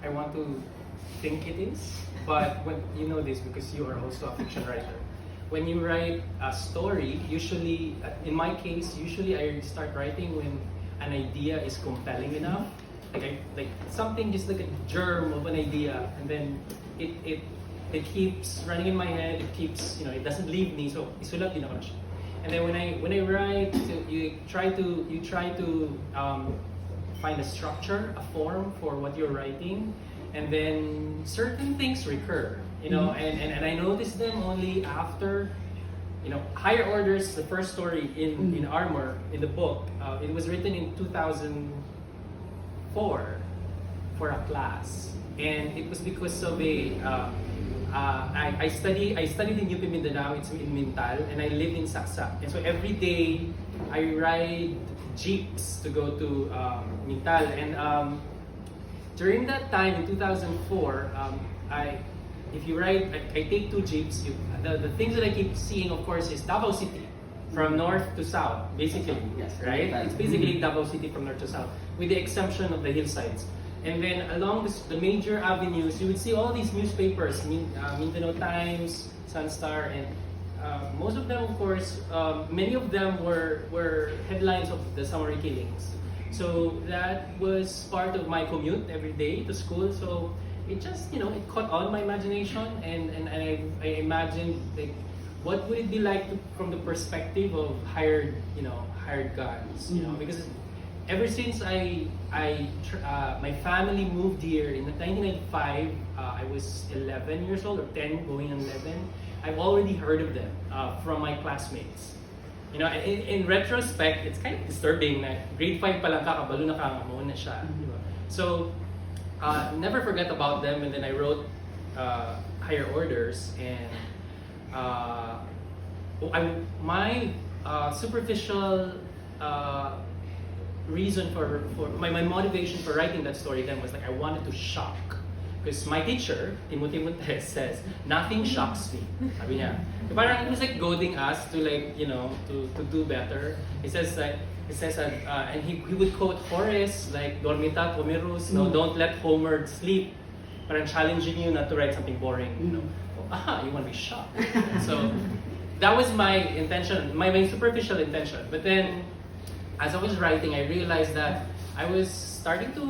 I want to think it is, but when you know this because you are also a fiction writer. When you write a story, usually, in my case, usually I start writing when an idea is compelling enough. Like something just like a germ of an idea, and then it keeps running in my head. It keeps, it doesn't leave me. So isulat din ako siya. And then when I write, you try to find a structure, a form for what you're writing, and then certain things recur. And I noticed them only after, Higher Orders, the first story in Armor, in the book, it was written in 2004 for a class. And it was because of I studied in UP Mindanao, it's in Mintal, and I lived in Saksak. And so every day, I ride jeeps to go to Mintal. And during that time, in 2004, if you ride, I take two jeeps. The things that I keep seeing, of course, is Davao City from north to south, basically. Yes, right? It's basically Davao City from north to south, with the exception of the hillsides. And then along the major avenues, you would see all these newspapers, Mindanao Times, Sunstar, and most of them, of course, many of them were headlines of the summary killings. So that was part of my commute every day to school. So it just, it caught on my imagination, and I imagined, like, what would it be like from the perspective of hired guns, because ever since my family moved here in 1995, I was 11 years old, or 10 going on 11. I've already heard of them from my classmates. In retrospect, it's kind of disturbing na grade 5 pa lang kakabalo na mo na siya. So, never forget about them, and then I wrote Higher Orders, and my superficial reason for my motivation for writing that story then was like I wanted to shock, because my teacher Timothy Montes says nothing shocks me. Sabi niya, parang it was like goading us to to do better. He says and he would quote Horace like Dormita Homerus, don't let Homer sleep. Parang challenging you not to write something boring. You want to be shocked. So that was my intention, my superficial intention. But then, as I was writing, I realized that I was starting to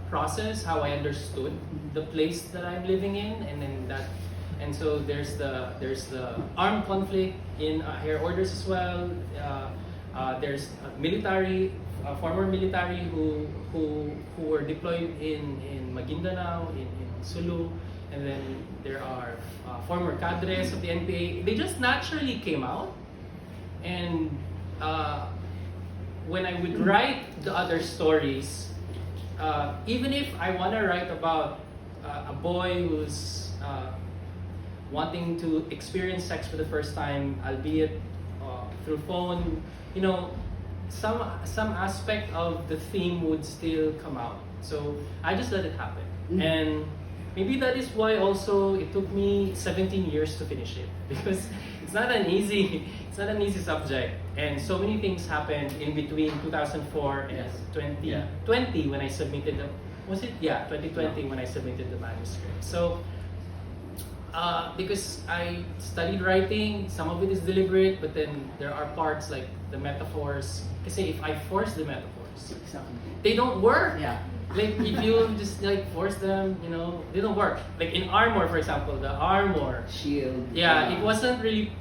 process how I understood the place that I'm living in, and so there's the armed conflict in Higher Orders as well. There's former military who were deployed in Maguindanao, in Sulu, and then there are former cadres of the NPA. They just naturally came out, and when I would write the other stories, even if I want to write about a boy who's wanting to experience sex for the first time, albeit through phone, some aspect of the theme would still come out. So I just let it happen. And maybe that is why also it took me 17 years to finish it, because it's not an easy subject, and so many things happened in between 2004 and 2020 when I submitted 2020 when I submitted the manuscript. So because I studied writing, some of it is deliberate, but then there are parts like the metaphors. Because if I force the metaphors, they don't work. Yeah. Like if you just force them, they don't work. Like in Armor, for example, the armor shield. Yeah, it wasn't really.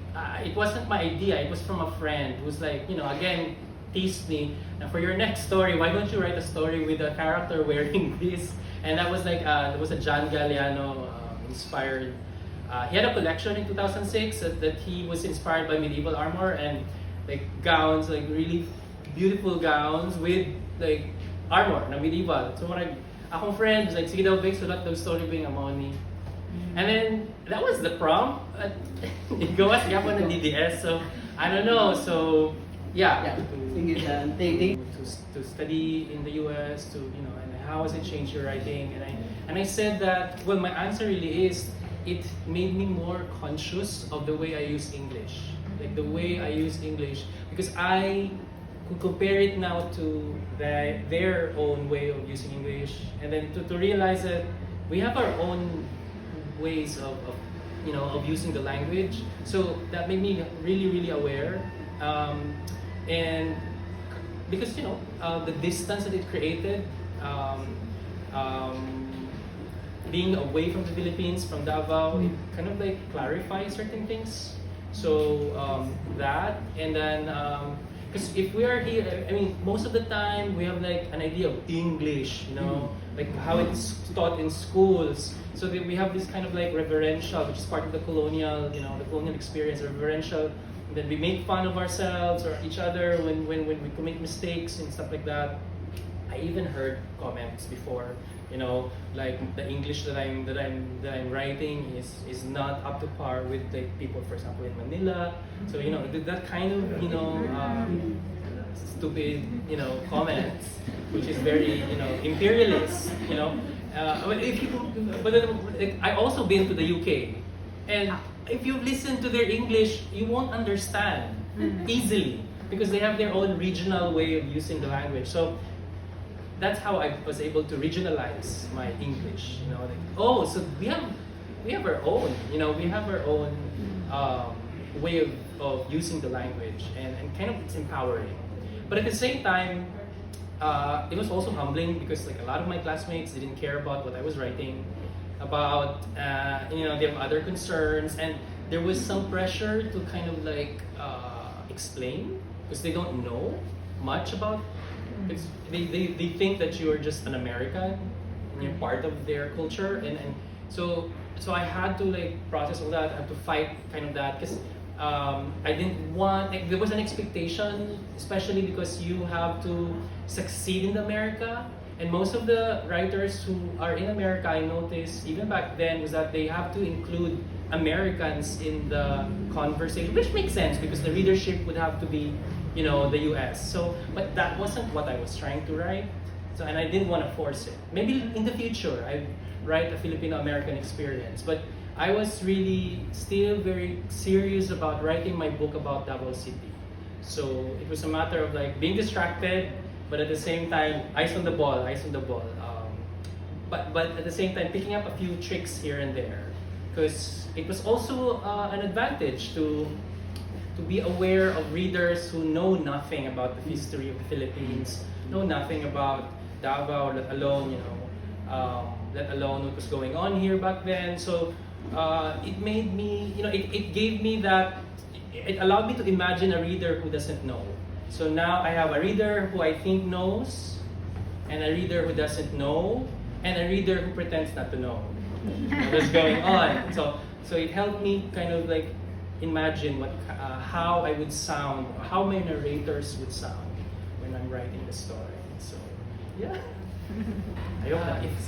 It wasn't my idea. It was from a friend who's like, again, teased me. Now for your next story, why don't you write a story with a character wearing this? And that was there was a John Galliano inspired. He had a collection in 2006 that he was inspired by medieval armor and gowns, really beautiful gowns with armor na medieval. So akong friend was like, sige daw Vic, sulat daw story being amoni. And then that was the prompt. Gawas yapon ng DDS. So I don't know. So to study in the US, and how has it changed your writing? And I said that, well, my answer really is it made me more conscious of the way I use English. The way I use English, because I compare it now to their own way of using English, and then to realize that we have our own ways of using the language. So that made me really, really aware. And because the distance that it created, being away from the Philippines, from Davao, it kind of like clarifies certain things. So that, and then because if we are here, I mean, most of the time we have like an idea of English, like how it's taught in schools. So that we have this kind of like reverential, which is part of the colonial, the colonial experience, reverential. And then we make fun of ourselves or each other when we commit mistakes and stuff like that. I even heard comments before, like the English that I'm writing is not up to par with like people, for example, in Manila. So that kind of stupid comments, which is very imperialist. I also been to the UK, and if you listen to their English, you won't understand easily because they have their own regional way of using the language. So that's how I was able to regionalize my English. So we have our own. We have our own way of using the language, and kind of it's empowering. But at the same time, it was also humbling because like a lot of my classmates didn't care about what I was writing, about they have other concerns, and there was some pressure to kind of like explain because they don't know much about. Because they think that you are just an American and you're part of their culture, and so I had to like process all that. I had to fight kind of that because I didn't want, there was an expectation, especially because you have to succeed in America, and most of the writers who are in America, I noticed even back then, was that they have to include Americans in the conversation, which makes sense because the readership would have to be the US. So, but that wasn't what I was trying to write. So, and I didn't want to force it. Maybe in the future, I'd write a Filipino-American experience. But I was really still very serious about writing my book about Davao City. So it was a matter of like being distracted, but at the same time, eyes on the ball. But at the same time, picking up a few tricks here and there, because it was also an advantage to be aware of readers who know nothing about the history of the Philippines, know nothing about Davao, let alone what was going on here back then. So it made me, it gave me that, it allowed me to imagine a reader who doesn't know. So now I have a reader who I think knows, and a reader who doesn't know, and a reader who pretends not to know what's going on. So it helped me kind of like imagine how I would sound, or how my narrators would sound when I'm writing the story. So, yeah.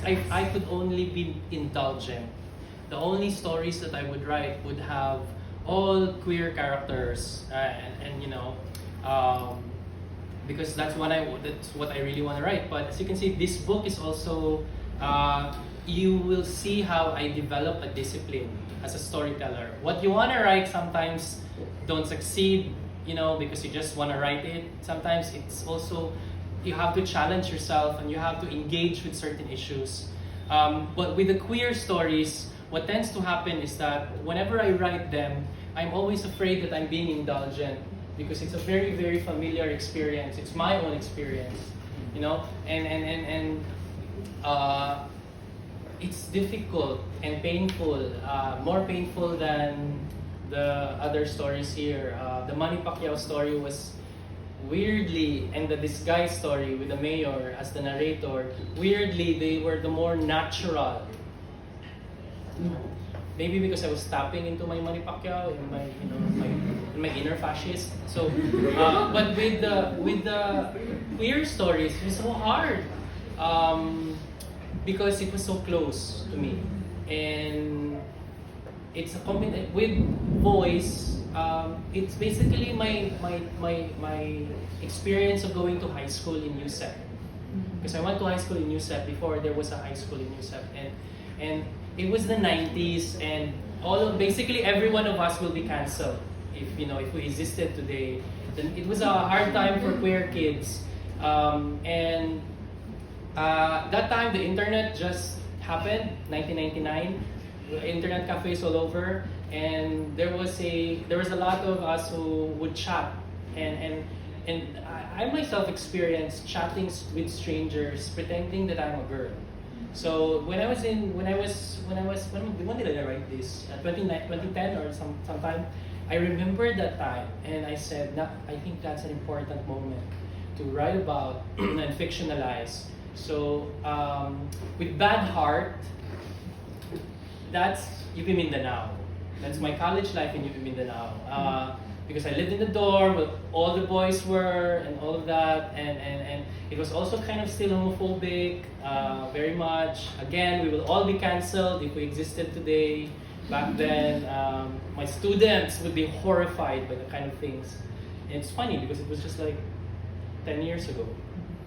If I could only be indulgent, the only stories that I would write would have all queer characters, because that's what I really want to write. But as you can see, this book is also you will see how I develop a discipline as a storyteller. What you want to write sometimes don't succeed, because you just want to write it. Sometimes it's also, you have to challenge yourself and you have to engage with certain issues. But with the queer stories, what tends to happen is that whenever I write them, I'm always afraid that I'm being indulgent because it's a very, very familiar experience. It's my own experience, and it's difficult and painful, more painful than the other stories here. The Manny Pacquiao story was weirdly, and the disguise story with the mayor as the narrator, weirdly they were the more natural. Maybe because I was tapping into my Manny Pacquiao in my inner fascist. So, but with the queer stories, it was so hard. Because it was so close to me, and it's a combination with voice. It's basically my experience of going to high school in USEP, because I went to high school in USEP before there was a high school in USEP, and it was the 90s, and basically every one of us will be cancelled if we existed today, then it was a hard time for queer kids. And that time the internet just happened, 1999. Internet cafes all over, and there was a lot of us who would chat, and I myself experienced chatting with strangers, pretending that I'm a girl. So when did I write this? 2010 or sometime. I remember that time, and I said, nah, I think that's an important moment to write about and fictionalize. So with Bad Heart, that's UP Mindanao. That's my college life in UP Mindanao. Because I lived in the dorm where all the boys were and all of that, and it was also kind of still homophobic, very much. Again, we will all be cancelled if we existed today. Back then, my students would be horrified by the kind of things. And it's funny because it was just like 10 years ago.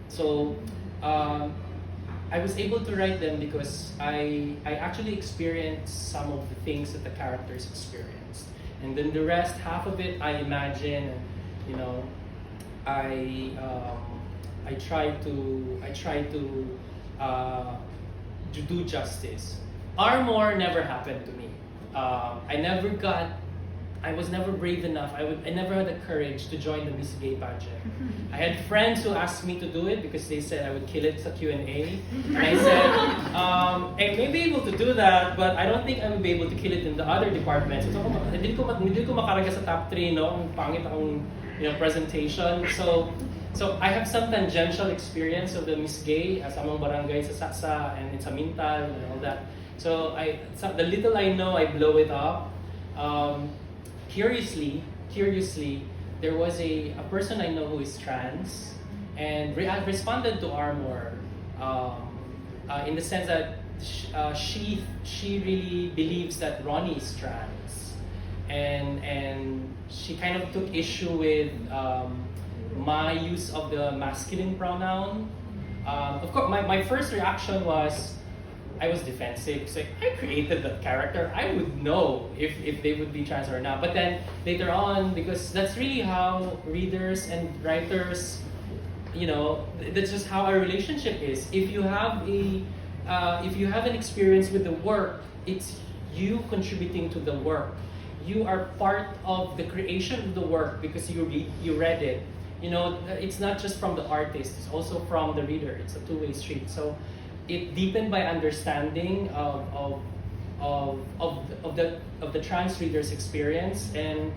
So I was able to write them because I actually experienced some of the things that the characters experienced. And then the rest, half of it, I imagine, I try to do justice. Armor never happened to me. I was never brave enough. I never had the courage to join the Miss Gay pageant. I had friends who asked me to do it because they said I would kill it sa Q&A. And I said, I may be able to do that, but I don't think I would be able to kill it in the other departments. So, hindi ko makaraga sa top 3, no? Ang pangit akong presentation. So I have some tangential experience of the Miss Gay sa among barangay sa Saksa and in Samintal and all that. So the little I know, I blow it up. Curiously, there was a person I know who is trans, and responded to Armor in the sense that she really believes that Ronnie is trans, and she kind of took issue with my use of the masculine pronoun. Of course, my first reaction was, I was defensive. It's like, I created that character. I would know if they would be trans or not. But then later on, because that's really how readers and writers, that's just how our relationship is. If you have an experience with the work, it's you contributing to the work. You are part of the creation of the work because you read it. It's not just from the artist; it's also from the reader. It's a two-way street. So it deepened my understanding of the trans reader's experience. And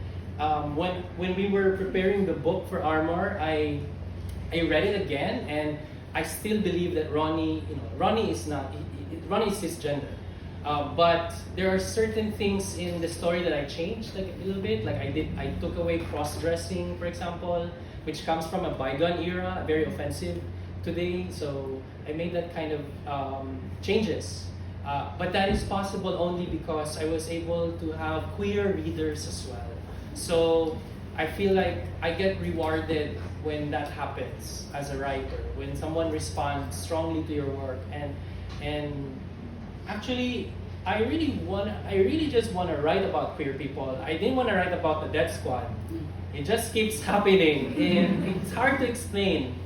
when we were preparing the book for Armor, I read it again, and I still believe that Ronnie is cisgender. But there are certain things in the story that I changed like a little bit. Like I took away cross-dressing, for example, which comes from a bygone era, very offensive today. So I made that kind of changes. But that is possible only because I was able to have queer readers as well. So I feel like I get rewarded when that happens as a writer, when someone responds strongly to your work. And actually, I really just want to write about queer people. I didn't want to write about the Death Squad. It just keeps happening, and it's hard to explain.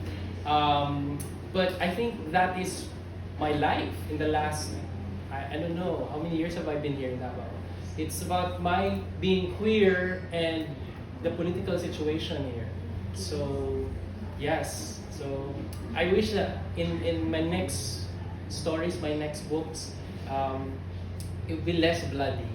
But I think that is my life in the last, I don't know, how many years have I been here in Davao? It's about my being queer and the political situation here. So, yes. So, I wish that in my next stories, my next books, it would be less bloody.